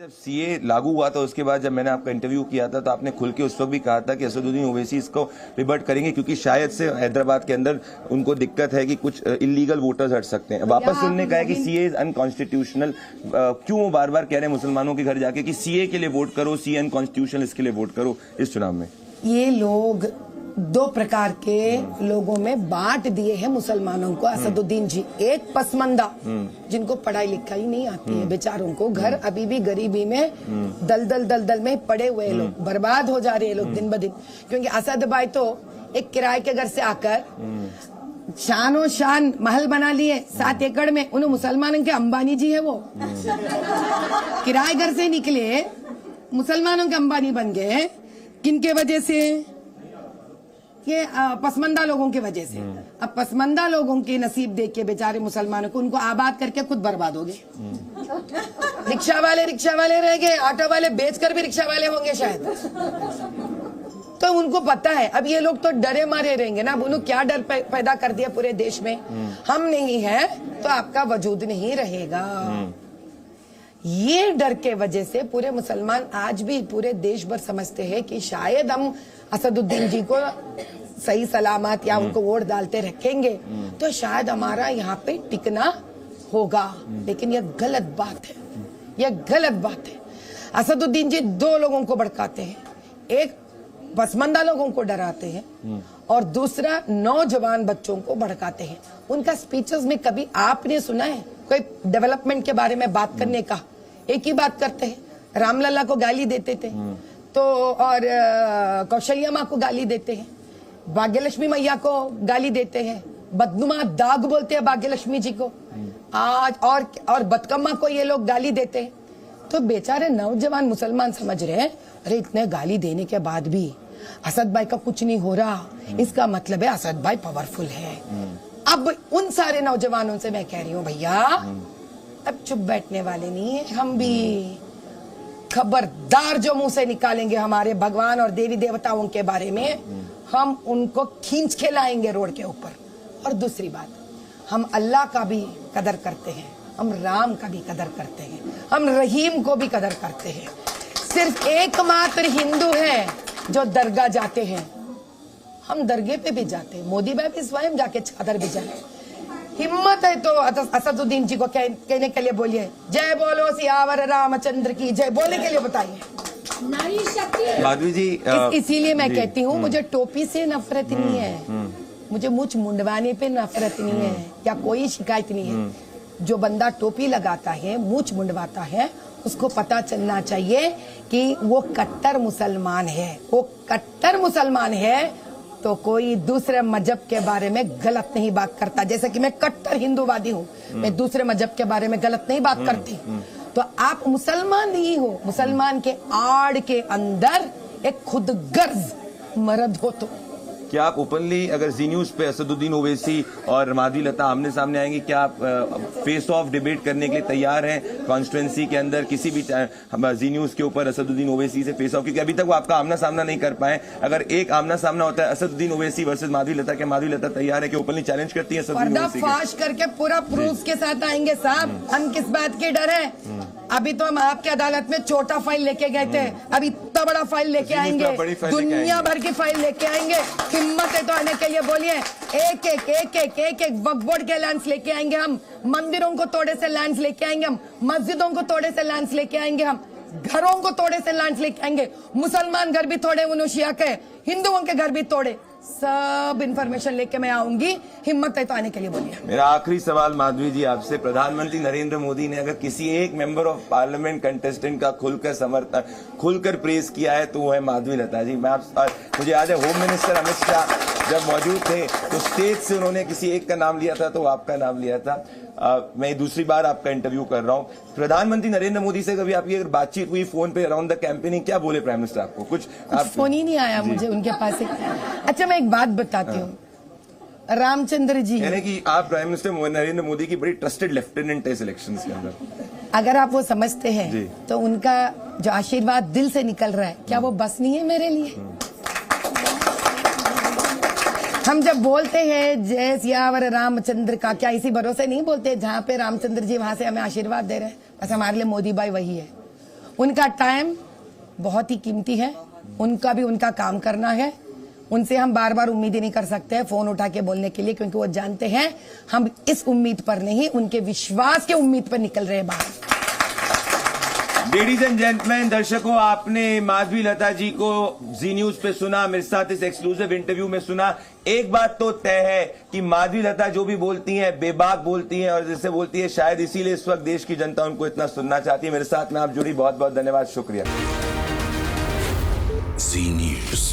जब सीए लागू हुआ था उसके बाद जब मैंने आपका इंटरव्यू किया था तो आपने खुल के उस वक्त भी कहा था कि असदुद्दीन ओवैसी इसको रिवर्ट करेंगे क्योंकि शायद से हैदराबाद के अंदर उनको दिक्कत है कि कुछ इलीगल वोटर्स हट सकते हैं। वापस उन्होंने कहा कि सीए इज अनकॉन्स्टिट्यूशनल। क्यों वो बार बार कह रहे हैं मुसलमानों के घर जाके कि सीए के लिए वोट करो, सीए अनकॉन्स्टिट्यूशनल, इसके लिए वोट करो इस चुनाव में? ये लोग दो प्रकार के लोगों में बांट दिए हैं मुसलमानों को असदुद्दीन जी। एक पसमंदा जिनको पढ़ाई लिखाई नहीं आती है, बेचारों को घर अभी भी गरीबी में दलदल में पड़े हुए लोग, बर्बाद हो जा रहे हैं लोग दिन ब दिन। क्योंकि असद भाई तो एक किराए के घर से आकर शानो शान महल बना लिए 7 एकड़ में। उन्हें मुसलमानों के अंबानी जी है वो किराए घर से निकले, मुसलमानों के अंबानी बन गए। किनके वजह से? ये पसमंदा लोगों की वजह से। अब पसमंदा लोगों के नसीब देख के बेचारे मुसलमानों को उनको आबाद करके खुद बर्बाद हो गए। रिक्शा वाले रह गए, ऑटो वाले बेचकर भी रिक्शा वाले होंगे शायद। तो उनको पता है अब ये लोग तो डरे मारे रहेंगे ना। उन्होंने क्या डर पैदा कर दिया पूरे देश में, हम नहीं है तो आपका वजूद नहीं रहेगा। ये डर के वजह से पूरे मुसलमान आज भी पूरे देश भर समझते हैं कि शायद हम असदुद्दीन जी को सही सलामत या उनको वोट डालते रखेंगे तो शायद हमारा यहाँ पे टिकना होगा। लेकिन यह गलत बात है, यह गलत बात है। असदुद्दीन जी दो लोगों को भड़काते हैं, एक पसमंदा लोगों को डराते हैं और दूसरा नौजवान बच्चों को भड़काते हैं। उनका स्पीचेस में कभी आपने सुना है कोई डेवलपमेंट के बारे में बात करने का? एक ही बात करते हैं, रामलला को गाली देते थे तो, और कौशल्या माँ को गाली देते हैं, भाग्यलक्ष्मी मैया को गाली देते हैं, बदनुमा दाग बोलते हैं भाग्यलक्ष्मी जी को आज, और बदकम्मा को ये लोग गाली देते हैं। तो बेचारे नौजवान मुसलमान समझ रहे हैं अरे इतने गाली देने के बाद भी असद भाई का कुछ नहीं हो रहा, इसका मतलब है असद भाई पावरफुल है। अब उन सारे नौजवानों से मैं कह रही हूँ भैया अब चुप बैठने वाले नहीं है हम भी। खबरदार जो मुंह से निकालेंगे हमारे भगवान और देवी देवताओं के बारे में, हम उनको खींच के लाएंगे रोड के ऊपर। और दूसरी बात, हम अल्लाह का भी कदर करते हैं, हम राम का भी कदर करते हैं, हम रहीम को भी कदर करते हैं। सिर्फ एकमात्र हिंदू है जो दरगाह जाते हैं, हम दरगाह पे भी जाते हैं। मोदी भाई भी स्वयं जाके चादर भी जाए। हिम्मत है तो असदुद्दीन जी को कहने के लिए बोलिए जय बोलो सियावर रामचंद्र की जय, बोलने के लिए बताइए। नारी शक्ति माधवी जी इसीलिए मैं कहती हूँ मुझे टोपी से नफरत नहीं है, मुझे मुझ मुंडवाने पे नफरत नहीं है या कोई शिकायत नहीं है। जो बंदा टोपी लगाता है, मूछ मुंडवाता है, उसको पता चलना चाहिए कि वो कट्टर मुसलमान है। वो कट्टर मुसलमान है तो कोई दूसरे मजहब के बारे में गलत नहीं बात करता। जैसे कि मैं कट्टर हिंदूवादी हूँ, मैं दूसरे मजहब के बारे में गलत नहीं बात करती। तो आप मुसलमान नहीं हो, मुसलमान के आड़ के अंदर एक खुदगर्ज मर्द हो। तो क्या आप ओपनली अगर जी न्यूज पे असदुद्दीन ओवैसी और माधवी लता आमने सामने आएंगे, क्या आप फेस ऑफ डिबेट करने के लिए तैयार हैं कॉन्स्टिट्यूंसी के अंदर किसी भी जी न्यूज के ऊपर असदुद्दीन ओवैसी से फेस ऑफ? क्योंकि अभी तक वो आपका आमना सामना नहीं कर पाए। अगर एक आमना सामना होता है असदुद्दीन ओवैसी वर्सेस माधवी लता, क्या माधवी लता तैयार है कि ओपनली चैलेंज करती है असदुद्दीन ओवैसी? पर्दाफाश करके पूरा प्रूफ के साथ आएंगे साहब। हम किस बात के डर है? अभी तो हम आपकी अदालत में छोटा फाइल लेके गए थे, अब इतना बड़ा फाइल लेके आएंगे, दुनिया भर की फाइल लेके आएंगे। हिम्मत है तो आने के लिए बोलिए। एक वक्फ बोर्ड के लैंड्स लेके आएंगे हम, मंदिरों को तोड़े से लैंड्स लेके आएंगे हम, मस्जिदों को तोड़े से लैंड्स लेके आएंगे हम, घरों को तोड़े से लैंड्स लेके आएंगे। मुसलमान घर भी तोड़े उन्होंने, शिया के, हिंदुओं के घर भी तोड़े, सब इंफॉर्मेशन लेके मैं आऊंगी। हिम्मत है तो आने के लिए बोलिए। मेरा आखिरी सवाल माधवी जी आपसे, प्रधानमंत्री नरेंद्र मोदी ने अगर किसी एक मेंबर ऑफ पार्लियामेंट कंटेस्टेंट का खुलकर समर्थन, खुलकर प्रेज किया है तो वो है माधवी लता जी। मैं मुझे याद है होम मिनिस्टर अमित शाह जब मौजूद थे तो स्टेज से उन्होंने किसी एक का नाम लिया था तो आपका नाम लिया था। मैं दूसरी बार आपका इंटरव्यू कर रहा हूँ। प्रधानमंत्री नरेंद्र मोदी से कभी आपकी अगर बातचीत हुई फोन पे अराउंड द कैंपेनिंग, क्या बोले प्राइम मिनिस्टर आपको? कुछ फोन ही नहीं आया मुझे उनके पास से। अच्छा मैं एक बात बताती हूँ, रामचंद्र जी यानी कि आप प्राइम मिनिस्टर नरेंद्र मोदी की बड़ी ट्रस्टेड लेफ्टिनेंट है इलेक्शन के अंदर। अगर आप वो समझते हैं तो उनका जो आशीर्वाद दिल से निकल रहा है, क्या वो बस नहीं है मेरे लिए? हम जब बोलते हैं जय सियावर रामचंद्र का, क्या इसी भरोसे नहीं बोलते जहाँ पे रामचंद्र जी वहां से हमें आशीर्वाद दे रहे हैं? बस हमारे लिए मोदी भाई वही है। उनका टाइम बहुत ही कीमती है, उनका भी उनका काम करना है। उनसे हम बार बार उम्मीद नहीं कर सकते हैं फोन उठा के बोलने के लिए, क्योंकि वो जानते हैं हम इस उम्मीद पर नहीं, उनके विश्वास के उम्मीद पर निकल रहे हैं बाहर। लेडीज एंड जेंटलमैन, दर्शकों, आपने माधवी लता जी को जी न्यूज पे सुना, मेरे साथ इस एक्सक्लूसिव इंटरव्यू में सुना। एक बात तो तय है कि माधवी लता जो भी बोलती हैं बेबाक बोलती हैं, और जैसे बोलती है शायद इसीलिए इस वक्त देश की जनता उनको इतना सुनना चाहती है। मेरे साथ में आप जुड़ी, बहुत बहुत धन्यवाद, शुक्रिया। जी न्यूज।